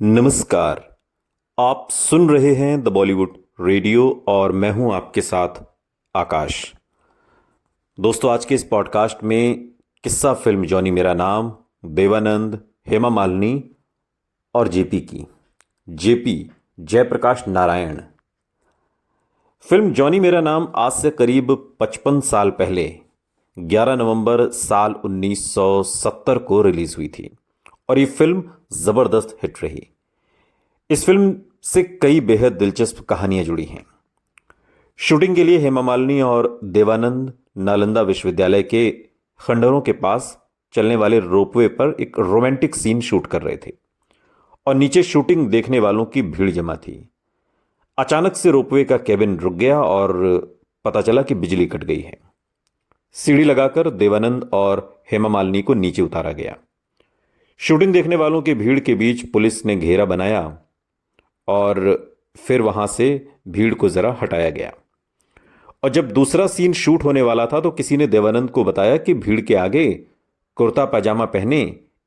नमस्कार। आप सुन रहे हैं द बॉलीवुड रेडियो और मैं हूं आपके साथ आकाश। दोस्तों, आज के इस पॉडकास्ट में किस्सा फिल्म जॉनी मेरा नाम, देवानंद, हेमा मालिनी और जेपी की जेपी जयप्रकाश नारायण। फिल्म जॉनी मेरा नाम आज से करीब 55 साल पहले 11 नवंबर साल 1970 को रिलीज हुई थी और ये फिल्म जबरदस्त हिट रही। इस फिल्म से कई बेहद दिलचस्प कहानियां जुड़ी हैं। शूटिंग के लिए हेमा मालिनी और देवानंद नालंदा विश्वविद्यालय के खंडहरों के पास चलने वाले रोपवे पर एक रोमांटिक सीन शूट कर रहे थे और नीचे शूटिंग देखने वालों की भीड़ जमा थी। अचानक से रोपवे का केबिन रुक गया और पता चला कि बिजली कट गई है। सीढ़ी लगाकर देवानंद और हेमा मालिनी को नीचे उतारा गया। शूटिंग देखने वालों की भीड़ के बीच पुलिस ने घेरा बनाया और फिर वहां से भीड़ को जरा हटाया गया। और जब दूसरा सीन शूट होने वाला था तो किसी ने देवानंद को बताया कि भीड़ के आगे कुर्ता पैजामा पहने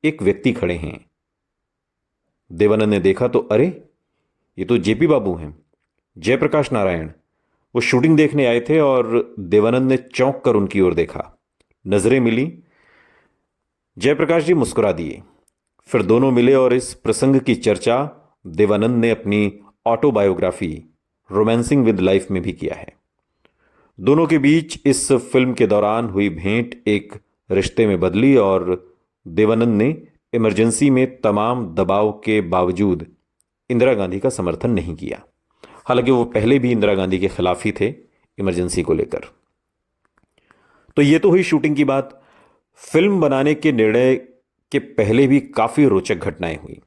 एक व्यक्ति खड़े हैं। देवानंद ने देखा तो अरे, ये तो जेपी बाबू हैं, जयप्रकाश नारायण। वो शूटिंग देखने आए थे और देवानंद ने चौंक कर उनकी ओर देखा। नजरें मिली। जयप्रकाश जी मुस्कुरा दिए। फिर दोनों मिले और इस प्रसंग की चर्चा देवानंद ने अपनी ऑटोबायोग्राफी रोमांसिंग विद लाइफ में भी किया है। दोनों के बीच इस फिल्म के दौरान हुई भेंट एक रिश्ते में बदली और देवानंद ने इमरजेंसी में तमाम दबाव के बावजूद इंदिरा गांधी का समर्थन नहीं किया। हालांकि वो पहले भी इंदिरा गांधी के खिलाफ ही थे इमरजेंसी को लेकर। तो ये तो हुई शूटिंग की बात। फिल्म बनाने के निर्णय के पहले भी काफी रोचक घटनाएं हुई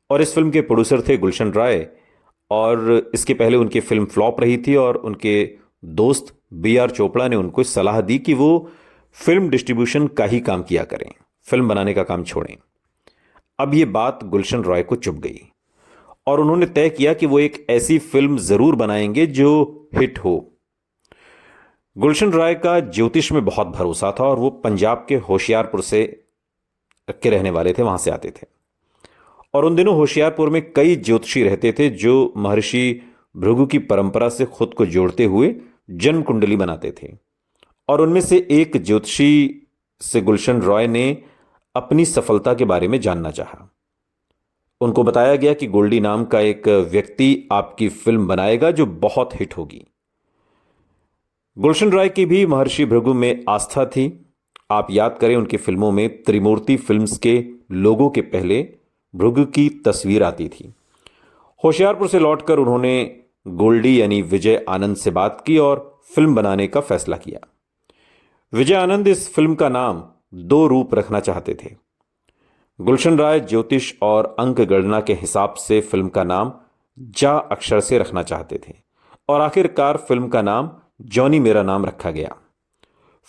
और इस फिल्म के प्रोड्यूसर थे गुलशन राय और इसके पहले उनकी फिल्म फ्लॉप रही थी और उनके दोस्त B.R. चोपड़ा ने उनको सलाह दी कि वो फिल्म डिस्ट्रीब्यूशन का ही काम किया करें, फिल्म बनाने का काम छोड़ें। अब ये बात गुलशन राय को चुभ गई और उन्होंने तय किया कि वो एक ऐसी फिल्म जरूर बनाएंगे जो हिट हो। गुलशन राय का ज्योतिष में बहुत भरोसा था और वो पंजाब के होशियारपुर से के रहने वाले थे, वहां से आते थे। और उन दिनों होशियारपुर में कई ज्योतिषी रहते थे जो महर्षि भृगु की परंपरा से खुद को जोड़ते हुए जन्म कुंडली बनाते थे। और उनमें से एक ज्योतिषी से गुलशन रॉय ने अपनी सफलता के बारे में जानना चाहा। उनको बताया गया कि गोल्डी नाम का एक व्यक्ति आपकी फिल्म बनाएगा जो बहुत हिट होगी। गुलशन राय की भी महर्षि भृगु में आस्था थी। आप याद करें, उनकी फिल्मों में त्रिमूर्ति फिल्म्स के लोगों के पहले भृगु की तस्वीर आती थी। होशियारपुर से लौटकर उन्होंने गोल्डी यानी विजय आनंद से बात की और फिल्म बनाने का फैसला किया। विजय आनंद इस फिल्म का नाम दो रूप रखना चाहते थे। गुलशन राय ज्योतिष और अंक गणना के हिसाब से फिल्म का नाम जा अक्षर से रखना चाहते थे और आखिरकार फिल्म का नाम जॉनी मेरा नाम रखा गया।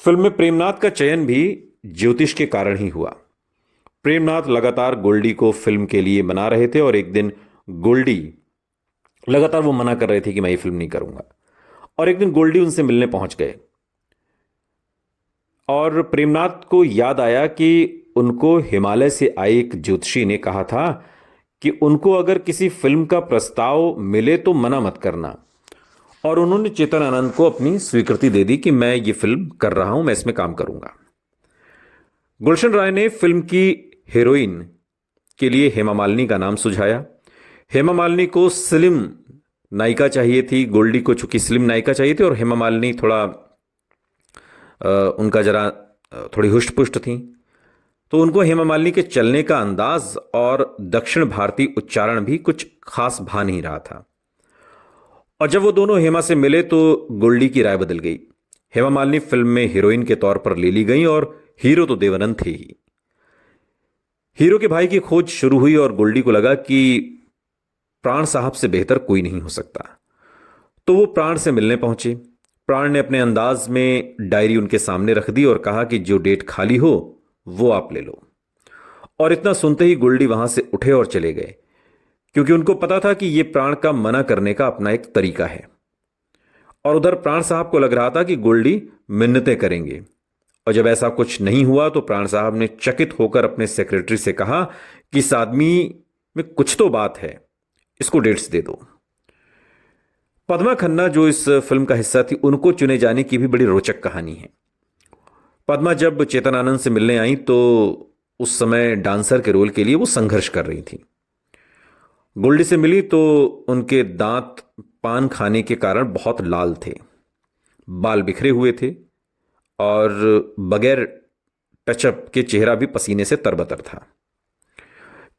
फिल्म में प्रेमनाथ का चयन भी ज्योतिष के कारण ही हुआ। प्रेमनाथ लगातार गोल्डी को फिल्म के लिए मना रहे थे और एक दिन गोल्डी लगातार वो मना कर रहे थे कि मैं ये फिल्म नहीं करूंगा। और एक दिन गोल्डी उनसे मिलने पहुंच गए और प्रेमनाथ को याद आया कि उनको हिमालय से आए एक ज्योतिषी ने कहा था कि उनको अगर किसी फिल्म का प्रस्ताव मिले तो मना मत करना। और उन्होंने चेतन आनंद को अपनी स्वीकृति दे दी कि मैं ये फिल्म कर रहा हूं, मैं इसमें काम करूंगा। गुलशन राय ने फिल्म की हीरोइन के लिए हेमा मालिनी का नाम सुझाया। हेमा मालिनी को स्लिम नायिका चाहिए थी, गोल्डी को चूंकि स्लिम नायिका चाहिए थी और हेमा मालिनी थोड़ा उनका जरा थोड़ी हुष्ट पुष्ट थी, तो उनको हेमा मालिनी के चलने का अंदाज और दक्षिण भारतीय उच्चारण भी कुछ खास भा नहीं रहा था। और जब वो दोनों हेमा से मिले तो गोल्डी की राय बदल गई। हेमा मालिनी फिल्म में हीरोइन के तौर पर ले ली गई और हीरो तो देवानंद थे ही। हीरो के भाई की खोज शुरू हुई और गोल्डी को लगा कि प्राण साहब से बेहतर कोई नहीं हो सकता। तो वो प्राण से मिलने पहुंचे। प्राण ने अपने अंदाज में डायरी उनके सामने रख दी और कहा कि जो डेट खाली हो वो आप ले लो। और इतना सुनते ही गोल्डी वहां से उठे और चले गए, क्योंकि उनको पता था कि यह प्राण का मना करने का अपना एक तरीका है। और उधर प्राण साहब को लग रहा था कि गोल्डी मिन्नतें करेंगे। और जब ऐसा कुछ नहीं हुआ तो प्राण साहब ने चकित होकर अपने सेक्रेटरी से कहा कि इस आदमी में कुछ तो बात है, इसको डेट्स दे दो। पद्मा खन्ना जो इस फिल्म का हिस्सा थी, उनको चुने जाने की भी बड़ी रोचक कहानी है। पद्मा जब चेतन आनंद से मिलने आई तो उस समय डांसर के रोल के लिए वो संघर्ष कर रही थी। गोल्डी से मिली तो उनके दांत पान खाने के कारण बहुत लाल थे, बाल बिखरे हुए थे और बगैर टचअप के चेहरा भी पसीने से तरबतर था।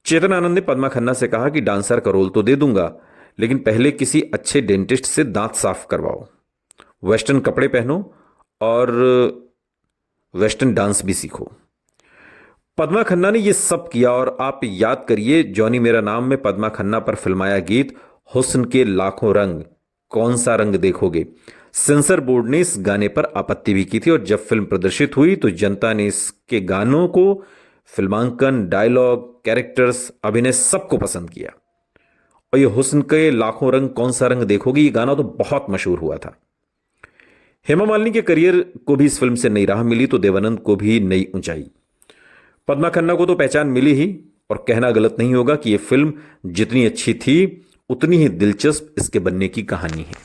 चेतन आनंद ने पद्मा खन्ना से कहा कि डांसर का रोल तो दे दूंगा, लेकिन पहले किसी अच्छे डेंटिस्ट से दांत साफ करवाओ, वेस्टर्न कपड़े पहनो और वेस्टर्न डांस भी सीखो। पद्मा खन्ना ने यह सब किया और आप याद करिए, जॉनी मेरा नाम में पद्मा खन्ना पर फिल्माया गीत हुस्न के लाखों रंग, कौन सा रंग देखोगे, सेंसर बोर्ड ने इस गाने पर आपत्ति भी की थी और जब फिल्म प्रदर्शित हुई तो जनता ने इसके गानों को, फिल्मांकन, डायलॉग, कैरेक्टर्स, अभिनय सबको पसंद किया। और ये हुस्न के लाखों रंग कौन सा रंग देखोगे, ये गाना तो बहुत मशहूर हुआ था। हेमा मालिनी के करियर को भी इस फिल्म से नई राह मिली तो देवानंद को भी नई ऊंचाई। पद्मा खन्ना को तो पहचान मिली ही, और कहना गलत नहीं होगा कि यह फिल्म जितनी अच्छी थी उतनी ही दिलचस्प इसके बनने की कहानी है।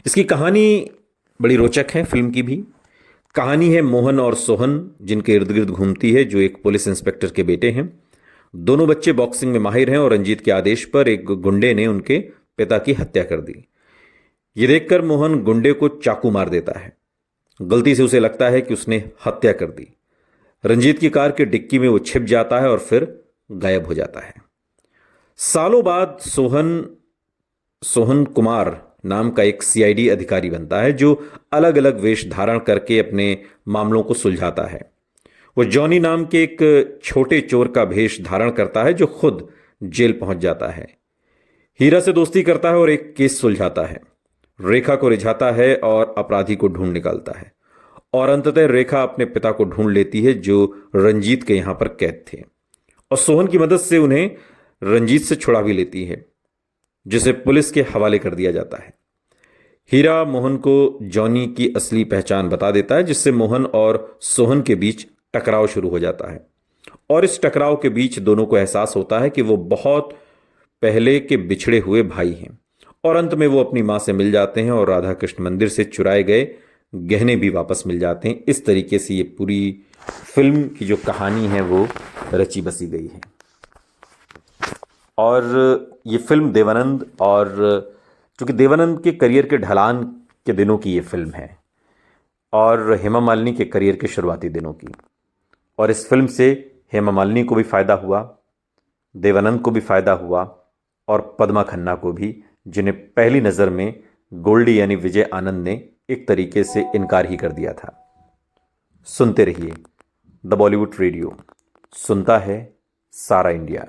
इसकी कहानी बड़ी रोचक है। फिल्म की भी कहानी है मोहन और सोहन, जिनके इर्द गिर्द घूमती है, जो एक पुलिस इंस्पेक्टर के बेटे हैं। दोनों बच्चे बॉक्सिंग में माहिर हैं और रंजीत के आदेश पर एक गुंडे ने उनके पिता की हत्या कर दी। ये देखकर मोहन गुंडे को चाकू मार देता है। गलती से उसे लगता है कि उसने हत्या कर दी। रंजीत की कार के डिक्की में वो छिप जाता है और फिर गायब हो जाता है। सालों बाद सोहन कुमार नाम का एक सीआईडी अधिकारी बनता है, जो अलग अलग वेश धारण करके अपने मामलों को सुलझाता है। वो जॉनी नाम के एक छोटे चोर का भेष धारण करता है, जो खुद जेल पहुंच जाता है। हीरा से दोस्ती करता है और एक केस सुलझाता है। रेखा को रिझाता है और अपराधी को ढूंढ निकालता है। और अंततः रेखा अपने पिता को ढूंढ लेती है, जो रंजीत के यहां पर कैद थे, और सोहन की मदद से उन्हें रंजीत से छुड़ा भी लेती है, जिसे पुलिस के हवाले कर दिया जाता है। हीरा मोहन को जॉनी की असली पहचान बता देता है, जिससे मोहन और सोहन के बीच टकराव शुरू हो जाता है। और इस टकराव के बीच दोनों को एहसास होता है कि वो बहुत पहले के बिछड़े हुए भाई हैं। और अंत में वो अपनी मां से मिल जाते हैं और राधा कृष्ण मंदिर से चुराए गए गहने भी वापस मिल जाते हैं। इस तरीके से ये पूरी फिल्म की जो कहानी है वो रची बसी गई है। और ये फिल्म देवानंद, और चूंकि देवानंद के करियर के ढलान के दिनों की ये फिल्म है और हेमा मालिनी के करियर के शुरुआती दिनों की, और इस फिल्म से हेमा मालिनी को भी फायदा हुआ, देवानंद को भी फायदा हुआ और पद्मा खन्ना को भी, जिन्हें पहली नज़र में गोल्डी यानी विजय आनंद ने एक तरीके से इनकार ही कर दिया था। सुनते रहिए द बॉलीवुड रेडियो, सुनता है सारा इंडिया।